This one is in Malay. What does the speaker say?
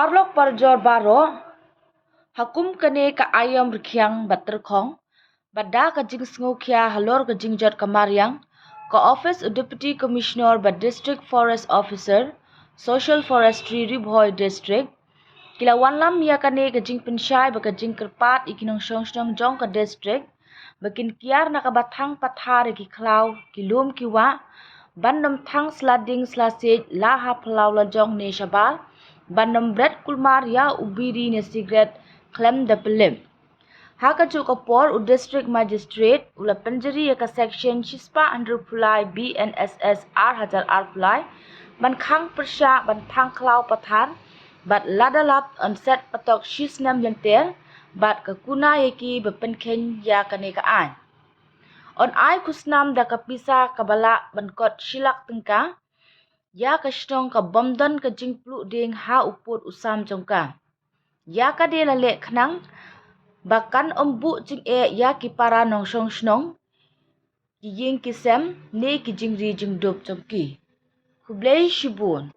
parlok parjor baro, hakum kane ka ayam rikhyang baterkhong, bada ka jing sngokhya halor ka jingjot kamaryang, ka office of Deputy Commissioner ba District Forest Officer, Social Forestry Ribhoy District, kila wanlam ya kane ka jing pensyai ba ka jing kerpat ikinong song jong ka district, bakin kiar na ka bathang Pathar ki khlaw kilum kiwa, bandom thang slading slasej laha phlaw la jong ne shabal, bandom bread kulmar ya ubiri ne cigarette klem da pelim. Haka ka por u district magistrate ula penjeri ya ka section chispa under pulai BNSS R pulai, ban khang persya ban thang khlaw Pathar, bat ladalap on set Patok snem lynter, bat ka kuna yaki bepenkhen ya kane ka an. On ai kusnam da kapisa kabala bankot shilak tengka, ya ka shnong ka bomdon ka jingplu ding ha uput usam jongka. Ya ka de la le khnang, bakan ombu jing ya ki para nong shong shnong, ki ying kisem ne ki jingri jingdop jongki. Hublei shibun.